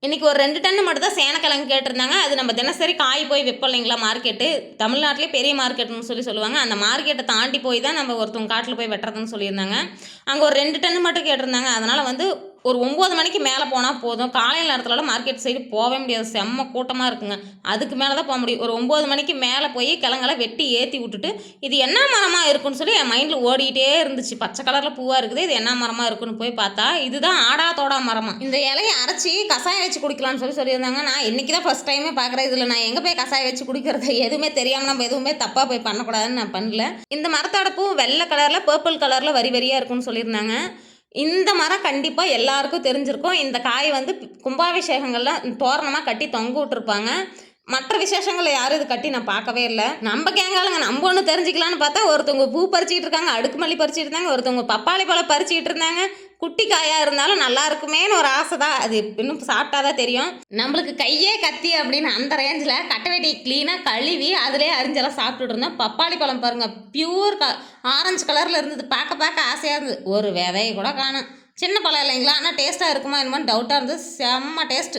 இன்றைக்கி ஒரு 2 டன்னு மட்டும் தான் சேனக்கிழங்கு கேட்டிருந்தாங்க. அது நம்ம தினசரி காய் போய் விற்போம் இல்லைங்களா மார்க்கெட்டு. தமிழ்நாட்டிலே பெரிய மார்க்கெட்டுன்னு சொல்லுவாங்க. அந்த மார்க்கெட்டை தாண்டி போய் தான் நம்ம ஒருத்தவங்க காட்டில் போய் வெட்டுறதுன்னு சொல்லியிருந்தாங்க. அங்கே ஒரு 2 டன்னு மட்டும் கேட்டிருந்தாங்க. அதனால் வந்து ஒரு 9 மணிக்கு மேலே போனால் போதும். காலையில் நேரத்துலலாம் மார்க்கெட் சைடு போகவே முடியாது. செம்ம கூட்டமாக இருக்குங்க. அதுக்கு மேலே தான் போக முடியும். ஒரு 9 மணிக்கு மேலே போய் கிழங்கெல்லாம் வெட்டி ஏற்றி விட்டுட்டு, இது என்ன மரமாக இருக்குன்னு சொல்லி என் மைண்டில் ஓடிக்கிட்டே இருந்துச்சு. பச்சை கலரில் பூவாக இருக்குது. இது என்ன மரமாக இருக்குன்னு போய் பார்த்தா, இதுதான் ஆடாத்தோடா மரமா. இந்த இலையை அரைச்சி கசாயம் வச்சு குடிக்கலாம்னு சொல்லியிருந்தாங்க. நான் இன்றைக்கி தான் ஃபஸ்ட் டைமே பார்க்குறேன். இதில் நான் எங்கே போய் கசாயம் வச்சு குடிக்கிறது? எதுவுமே தெரியாமல் நம்ம எதுவுமே தப்பாக போய் பண்ணக்கூடாதுன்னு நான் பண்ணல. இந்த மரத்தோட பூ வெள்ளை கலரில் பர்பிள் கலரில் வரி வரியாக இருக்குன்னு சொல்லியிருந்தாங்க. இந்த மரம் கண்டிப்பாக எல்லாருக்கும் தெரிஞ்சிருக்கும். இந்த காய் வந்து கும்பாபிஷேகங்கள்லாம் தோரணமாக கட்டி தொங்க விட்டுருப்பாங்க. மற்ற விசேஷங்களில் யாரும் இது கட்டி நான் பார்க்கவே இல்லை. நம்ம கேங்காலுங்க நம்ம ஒன்று தெரிஞ்சுக்கலான்னு பார்த்தா ஒருத்தவங்க பூ பறிச்சிட்டு இருக்காங்க, அடுக்குமல்லி பறிச்சிட்டு இருந்தாங்க, ஒருத்தவங்க பப்பாளி பழம் பறிச்சிட்டு இருந்தாங்க. குட்டி காயாக இருந்தாலும் நல்லா இருக்குமேன்னு ஒரு ஆசை தான். அது இன்னும் சாப்பிட்டா தான் தெரியும். நம்மளுக்கு கையே கத்தி அப்படின்னு அந்த ரேஞ்சில் கட்டை வெட்டி க்ளீனாக கழுவி அதிலே அரிஞ்செல்லாம் சாப்பிட்டுட்டு இருந்தோம். பப்பாளி பழம் பாருங்கள், பியூர் ஆரஞ்சு கலரில் இருந்தது. பார்க்க பார்க்க ஆசையாக இருந்தது. ஒரு விதையை கூட காணும். சின்ன பழம் இல்லைங்களா, ஆனால் டேஸ்ட்டாக இருக்குமா என்னமோன்னு டவுட்டாக இருந்தது. செம்ம டேஸ்ட்டு.